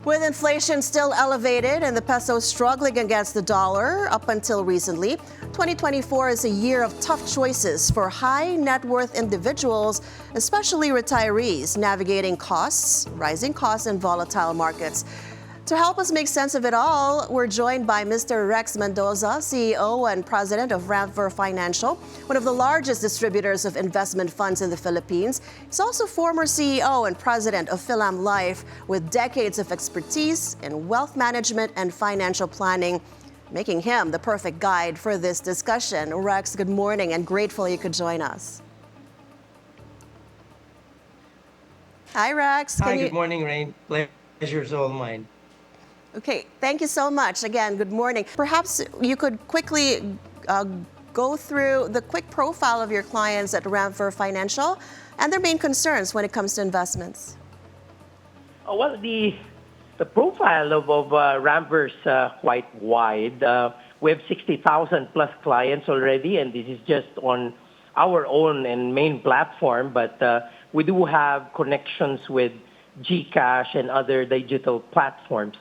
With inflation still elevated and the peso struggling against the dollar up until recently, 2024 is a year of tough choices for high net worth individuals, especially retirees, navigating rising costs, and volatile markets. To help us make sense of it all, we're joined by Mr. Rex Mendoza, CEO and President of Rampver Financial, one of the largest distributors of investment funds in the Philippines. He's also former CEO and President of Philam Life, with decades of expertise in wealth management and financial planning, making him the perfect guide for this discussion. Rex, good morning, and grateful you could join us. Hi, Rex. Hi, good morning, Rain. Pleasure's all mine. Okay, thank you so much. Again, good morning. Perhaps you could quickly go through the quick profile of your clients at Rampver Financial and their main concerns when it comes to investments. Well, the profile of Rampver is quite wide. We have 60,000 plus clients already, and this is just on our own and main platform, but we do have connections with GCash and other digital platforms.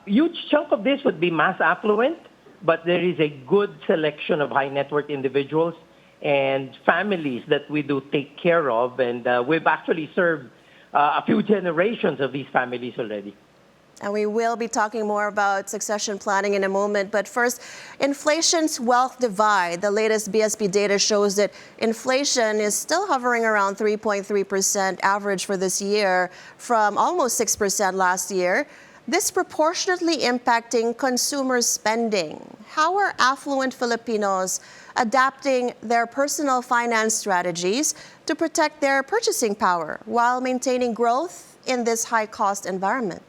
Huge chunk of this would be mass affluent, but there is a good selection of high net worth individuals and families that we do take care of, and we've actually served a few generations of these families already. And we will be talking more about succession planning in a moment. But first, inflation's wealth divide. The latest BSP data shows that inflation is still hovering around 3.3% average for this year from almost 6% last year, disproportionately impacting consumer spending. How are affluent Filipinos adapting their personal finance strategies to protect their purchasing power while maintaining growth in this high-cost environment?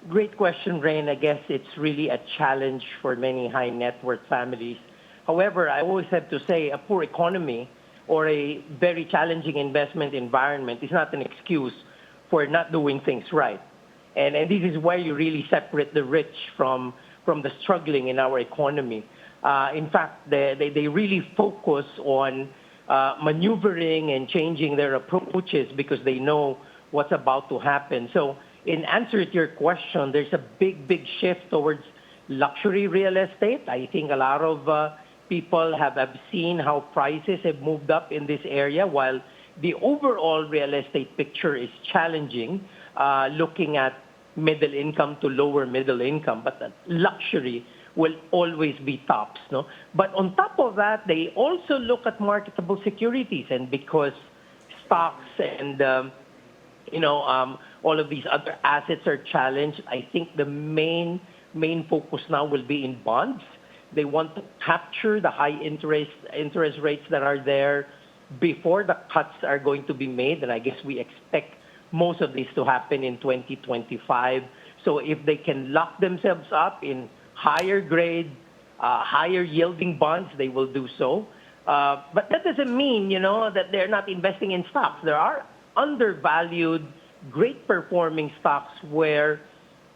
Great question, Rain. I guess it's really a challenge for many high net worth families. However, I always have to say a poor economy or a very challenging investment environment is not an excuse for not doing things right. And this is where you really separate the rich from the struggling in our economy. In fact, they really focus on maneuvering and changing their approaches because they know what's about to happen. So in answer to your question, there's a big shift towards luxury real estate. I think a lot of people have seen how prices have moved up in this area, while the overall real estate picture is challenging, looking at middle income to lower middle income, but the luxury will always be tops. No? But on top of that, they also look at marketable securities, and because stocks and all of these other assets are challenged, I think the main focus now will be in bonds. They want to capture the high interest rates that are there before the cuts are going to be made, and I guess we expect most of this to happen in 2025. So if they can lock themselves up in higher grade, higher yielding bonds, they will do so. But that doesn't mean, that they're not investing in stocks. There are undervalued, great performing stocks where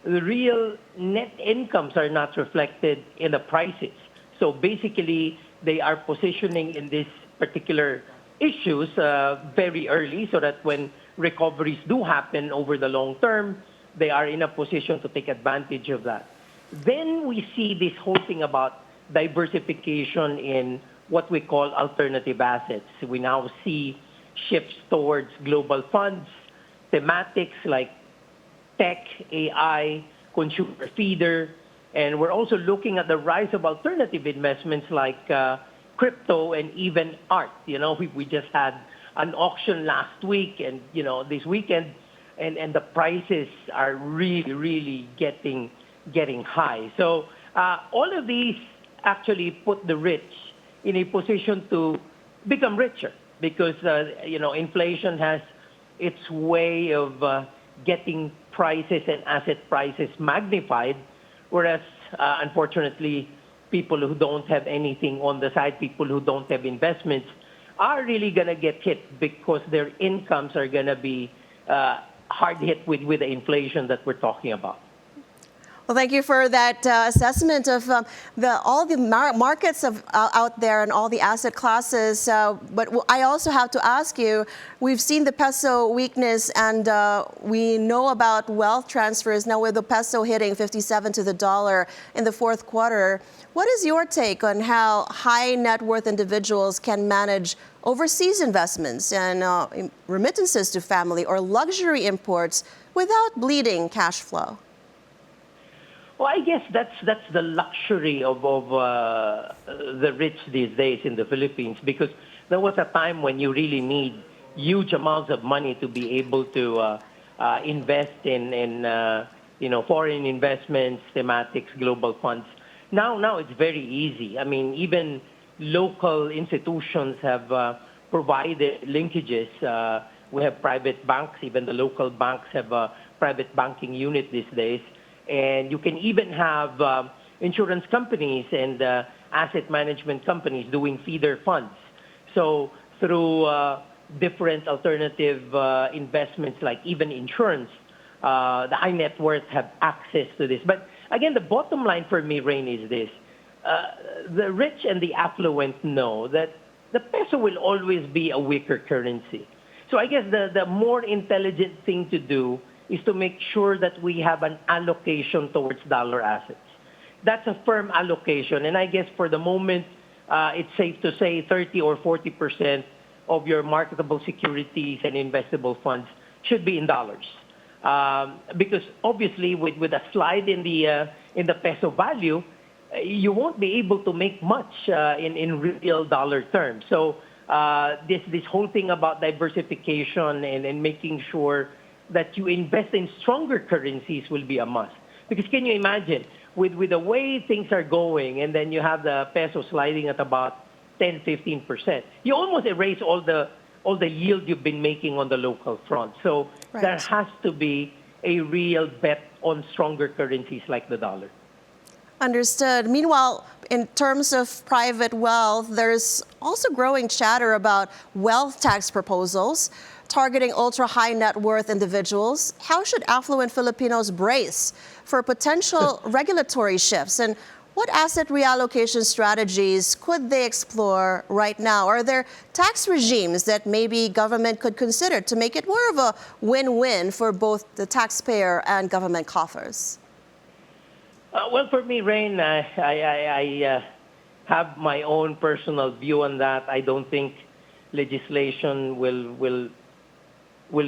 the real net incomes are not reflected in the prices. So basically, they are positioning in these particular issues very early so that when recoveries do happen over the long term, they are in a position to take advantage of that. Then we see this whole thing about diversification in what we call alternative assets. We now see shifts towards global funds, thematics like tech, AI, consumer feeder, and we're also looking at the rise of alternative investments like crypto and even art. We just had an auction last week and, this weekend, and the prices are really getting high. So all of these actually put the rich in a position to become richer because, inflation has its way of getting prices and asset prices magnified, whereas, unfortunately, people who don't have anything on the side, people who don't have investments, are really going to get hit because their incomes are going to be hard hit with the inflation that we're talking about. Well, thank you for that assessment of all the markets out there and all the asset classes. But I also have to ask you, we've seen the peso weakness and we know about wealth transfers now with the peso hitting 57 to the dollar in the fourth quarter. What is your take on how high net worth individuals can manage overseas investments and remittances to family or luxury imports without bleeding cash flow? Well, I guess that's the luxury of the rich these days in the Philippines, because there was a time when you really need huge amounts of money to be able to invest in foreign investments, thematics, global funds. Now it's very easy. I mean, even local institutions have provided linkages. We have private banks. Even the local banks have a private banking unit these days. And you can even have insurance companies and asset management companies doing feeder funds. So through different alternative investments, like even insurance, the high net worth have access to this. But again, the bottom line for me, Rain, is this. The rich and the affluent know that the peso will always be a weaker currency. So I guess the more intelligent thing to do is to make sure that we have an allocation towards dollar assets. That's a firm allocation. And I guess for the moment, it's safe to say 30 or 40% of your marketable securities and investable funds should be in dollars. Because obviously with a slide in the peso value, you won't be able to make much in real dollar terms. So this whole thing about diversification and making sure that you invest in stronger currencies will be a must. Because can you imagine, with the way things are going, and then you have the peso sliding at about 10-15%, you almost erase all the yield you've been making on the local front. So Right. There has to be a real bet on stronger currencies like the dollar. Understood. Meanwhile, in terms of private wealth, there's also growing chatter about wealth tax proposals targeting ultra-high net worth individuals. How should affluent Filipinos brace for potential regulatory shifts? And what asset reallocation strategies could they explore right now? Are there tax regimes that maybe government could consider to make it more of a win-win for both the taxpayer and government coffers? Well, for me, Rain, I have my own personal view on that. I don't think legislation will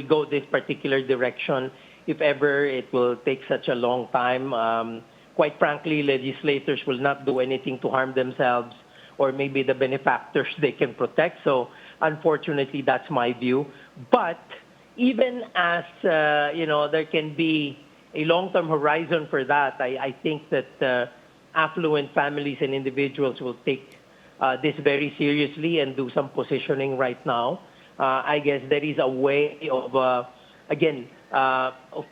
go this particular direction. If ever, it will take such a long time. Quite frankly, legislators will not do anything to harm themselves or maybe the benefactors they can protect. So unfortunately, that's my view. But even as, there can be a long-term horizon for that, I think that affluent families and individuals will take this very seriously and do some positioning right now. I guess there is a way of, of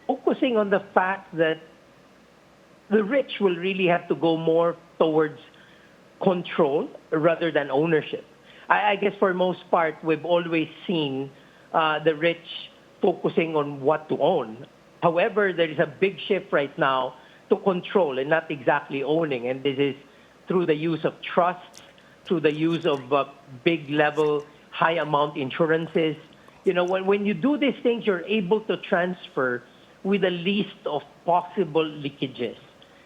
focusing on the fact that the rich will really have to go more towards control rather than ownership. I guess for most part, we've always seen the rich focusing on what to own. However, there is a big shift right now to control and not exactly owning. And this is through the use of trusts, through the use of big level, high amount insurances. When you do these things, you're able to transfer with the least of possible leakages.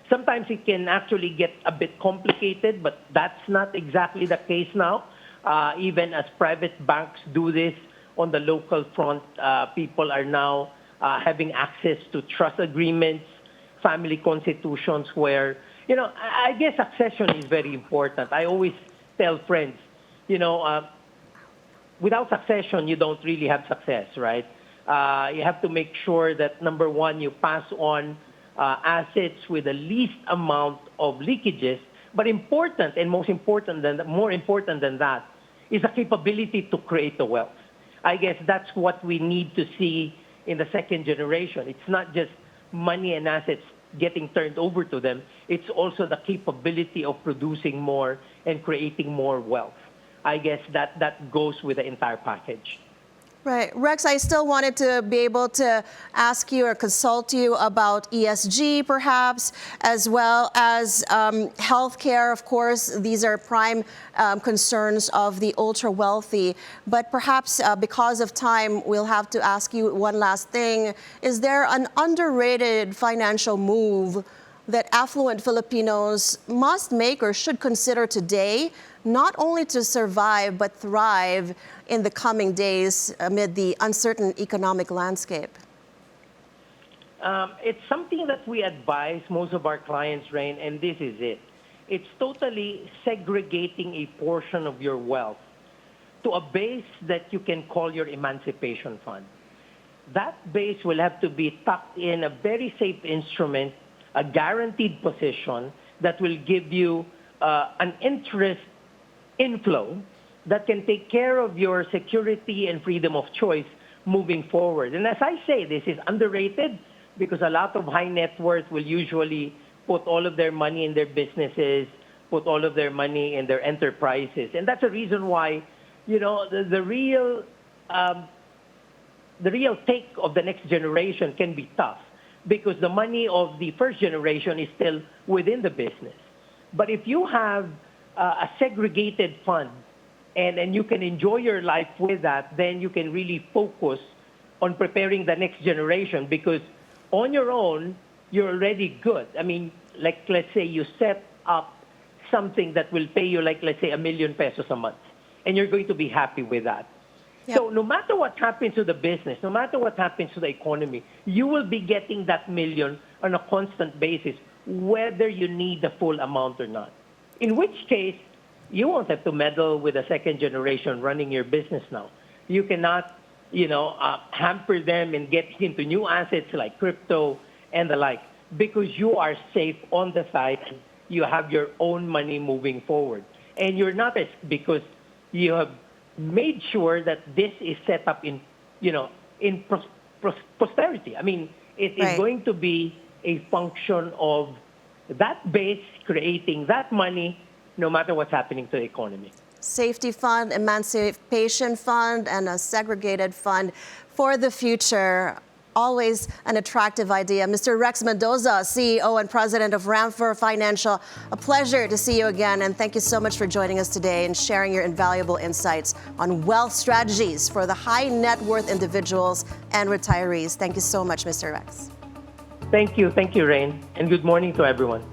Sometimes it can actually get a bit complicated, but that's not exactly the case now. Even as private banks do this on the local front, people are now having access to trust agreements, family constitutions where, I guess succession is very important. I always tell friends, without succession, you don't really have success, right? You have to make sure that, number one, you pass on assets with the least amount of leakages. But important, and more important than that, is the capability to create the wealth. I guess that's what we need to see in the second generation. It's not just money and assets getting turned over to them. It's also the capability of producing more and creating more wealth. I guess that goes with the entire package. Right. Rex, I still wanted to be able to ask you or consult you about ESG, perhaps, as well as healthcare. Of course, these are prime concerns of the ultra wealthy. But perhaps because of time, we'll have to ask you one last thing. Is there an underrated financial move that affluent Filipinos must make or should consider today, not only to survive but thrive in the coming days amid the uncertain economic landscape? It's something that we advise most of our clients, Rain, and this is it. It's totally segregating a portion of your wealth to a base that you can call your emancipation fund. That base will have to be tucked in a very safe instrument, a guaranteed position that will give you an interest inflow that can take care of your security and freedom of choice moving forward. And as I say, this is underrated because a lot of high net worth will usually put all of their money in their businesses, put all of their money in their enterprises. And that's the reason why, you know, the real take of the next generation can be tough because the money of the first generation is still within the business. But if you have a segregated fund and you can enjoy your life with that, then you can really focus on preparing the next generation because on your own, you're already good. I mean, like, let's say you set up something that will pay you, like, let's say, 1 million pesos a month, and you're going to be happy with that. Yep. So no matter what happens to the business, no matter what happens to the economy, you will be getting that million on a constant basis, whether you need the full amount or not. In which case, you won't have to meddle with a second generation running your business now. You cannot, hamper them and get into new assets like crypto and the like, because you are safe on the side. You have your own money moving forward. And you're not because you have made sure that this is set up in prosperity. I mean, it is going to be a function of that base creating that money no matter what's happening to the economy. Safety fund, emancipation fund, and a segregated fund for the future. Always an attractive idea. Mr. Rex Mendoza, CEO and President of Rampver Financial, a pleasure to see you again, and thank you so much for joining us today and sharing your invaluable insights on wealth strategies for the high net worth individuals and retirees. Thank you so much, Mr. Rex. Thank you, Rain, and good morning to everyone.